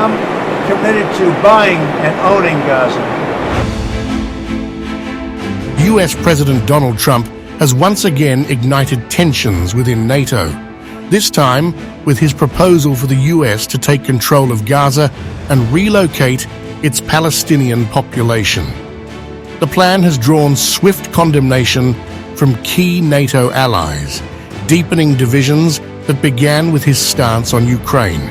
I'm committed to buying and owning Gaza. US President Donald Trump has once again ignited tensions within NATO, this time with his proposal for the US to take control of Gaza and relocate its Palestinian population. The plan has drawn swift condemnation from key NATO allies, deepening divisions that began with his stance on Ukraine.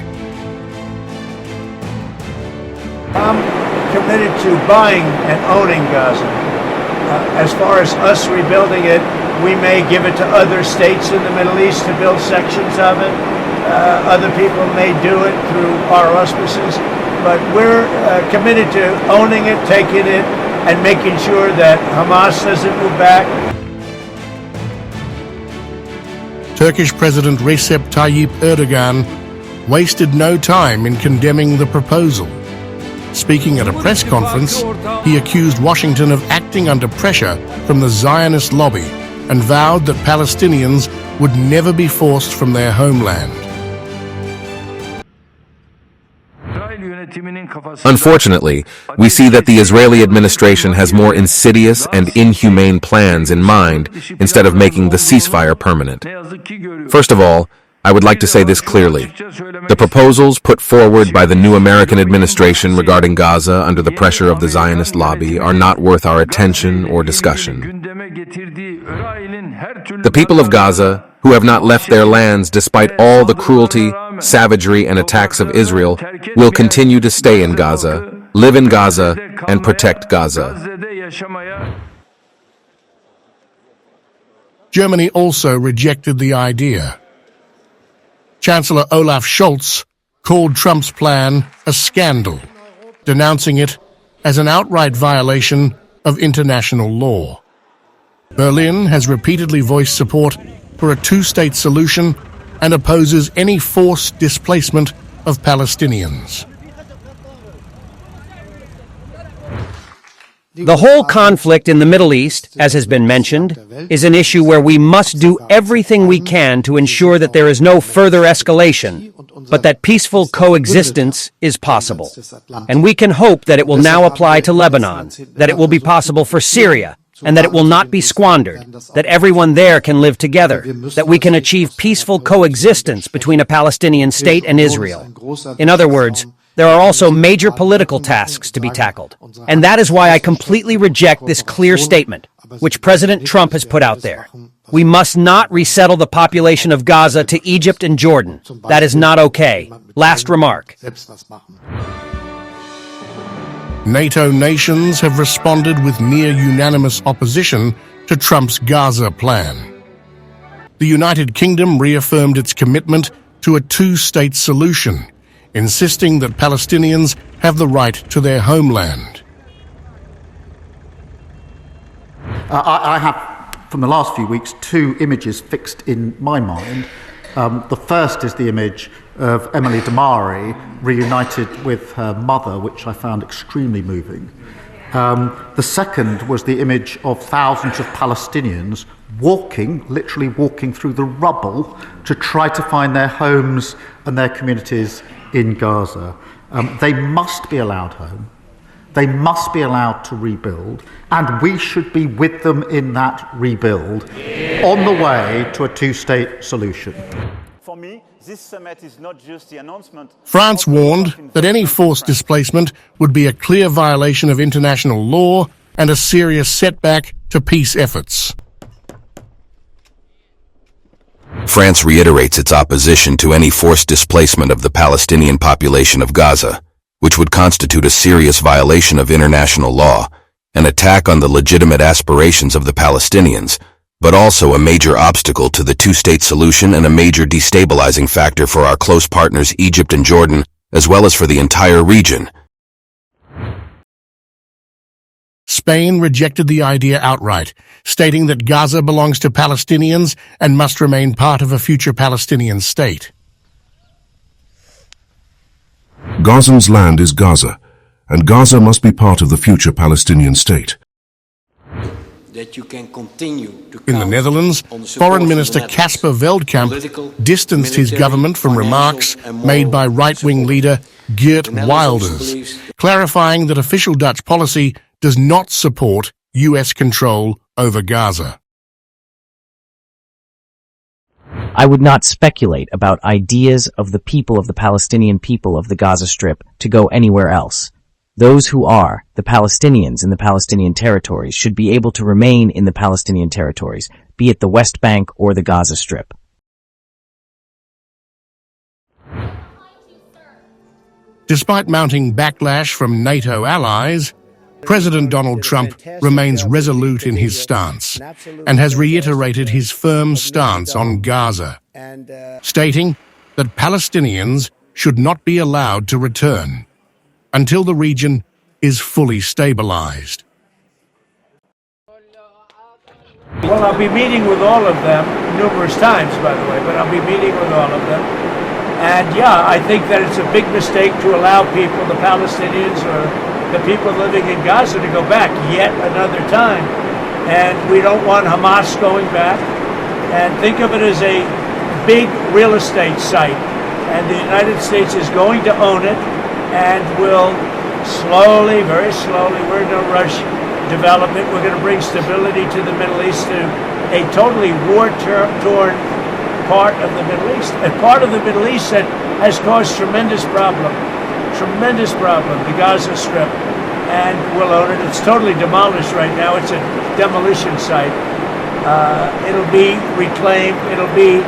I'm committed to buying and owning Gaza. As far as us rebuilding it, we may give it to other states in the Middle East to build sections of it. Other people may do it through our auspices, but we're committed to owning it, taking it, and making sure that Hamas doesn't move back. Turkish President Recep Tayyip Erdogan wasted no time in condemning the proposal. Speaking at a press conference, he accused Washington of acting under pressure from the Zionist lobby and vowed that Palestinians would never be forced from their homeland. Unfortunately, we see that the Israeli administration has more insidious and inhumane plans in mind instead of making the ceasefire permanent. First of all, I would like to say this clearly. The proposals put forward by the new American administration regarding Gaza under the pressure of the Zionist lobby are not worth our attention or discussion. The people of Gaza, who have not left their lands despite all the cruelty, savagery, and attacks of Israel, will continue to stay in Gaza, live in Gaza, and protect Gaza. Germany also rejected the idea. Chancellor Olaf Scholz called Trump's plan a scandal, denouncing it as an outright violation of international law. Berlin has repeatedly voiced support for a two-state solution and opposes any forced displacement of Palestinians. The whole conflict in the Middle East, as has been mentioned, is an issue where we must do everything we can to ensure that there is no further escalation, but that peaceful coexistence is possible. And we can hope that it will now apply to Lebanon, that it will be possible for Syria, and that it will not be squandered, that everyone there can live together, that we can achieve peaceful coexistence between a Palestinian state and Israel. In other words, there are also major political tasks to be tackled. And that is why I completely reject this clear statement, which President Trump has put out there. We must not resettle the population of Gaza to Egypt and Jordan. That is not okay. Last remark. NATO nations have responded with near-unanimous opposition to Trump's Gaza plan. The United Kingdom reaffirmed its commitment to a two-state solution, insisting that Palestinians have the right to their homeland. I have, from the last few weeks, two images fixed in my mind. The first is the image of Emily Damari reunited with her mother, which I found extremely moving. The second was the image of thousands of Palestinians literally walking through the rubble to try to find their homes and their communities in Gaza. They must be allowed home. They must be allowed to rebuild, and we should be with them in that rebuild on the way to a two-state solution. For me, this summit is not just the announcement. France warned that any forced displacement would be a clear violation of international law and a serious setback to peace efforts. France reiterates its opposition to any forced displacement of the Palestinian population of Gaza, which would constitute a serious violation of international law, an attack on the legitimate aspirations of the Palestinians, but also a major obstacle to the two-state solution and a major destabilizing factor for our close partners Egypt and Jordan, as well as for the entire region. Spain rejected the idea outright, stating that Gaza belongs to Palestinians and must remain part of a future Palestinian state. Gazans' land is Gaza, and Gaza must be part of the future Palestinian state. that you can continue to In the count Netherlands, on the support Foreign of the Minister Netherlands. Casper Veldkamp Political, distanced his military, government from remarks financial and made moral by right-wing support. leader Geert The Netherlands also Wilders, believes clarifying that official Dutch policy does not support US control over Gaza. I would not speculate about ideas of the people of the Palestinian people of the Gaza Strip to go anywhere else. Those who are the Palestinians in the Palestinian territories should be able to remain in the Palestinian territories, be it the West Bank or the Gaza Strip. Despite mounting backlash from NATO allies, President Donald Trump remains resolute in his stance and has reiterated his firm stance on Gaza, stating that Palestinians should not be allowed to return until the region is fully stabilized. Well, I'll be meeting with all of them numerous times, by the way, but I'll be meeting with all of them. And yeah, I think that it's a big mistake to allow people, the Palestinians or the people living in Gaza, to go back yet another time. And we don't want Hamas going back. And think of it as a big real estate site. And the United States is going to own it and will slowly, very slowly, we're in no rush, develop it. We're going to bring stability to the Middle East, to a totally war-torn part of the Middle East. A part of the Middle East that has caused tremendous problem, the Gaza Strip. And we'll own it. It's totally demolished right now. It's a demolition site. It'll be reclaimed. It'll be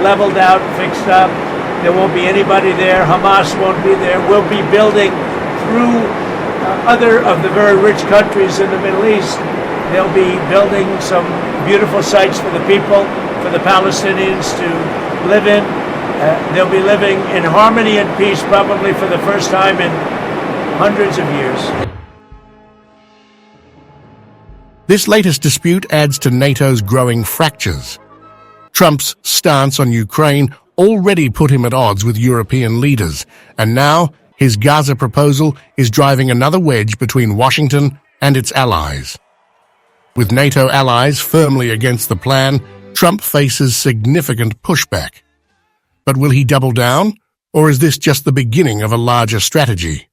leveled out, fixed up. There won't be anybody there. Hamas won't be there. We'll be building through other of the very rich countries in the Middle East. They'll be building some beautiful sites for the people, for the Palestinians to live in. They'll be living in harmony and peace probably for the first time in hundreds of years. This latest dispute adds to NATO's growing fractures. Trump's stance on Ukraine already put him at odds with European leaders, and now his Gaza proposal is driving another wedge between Washington and its allies. With NATO allies firmly against the plan, Trump faces significant pushback. But will he double down, or is this just the beginning of a larger strategy?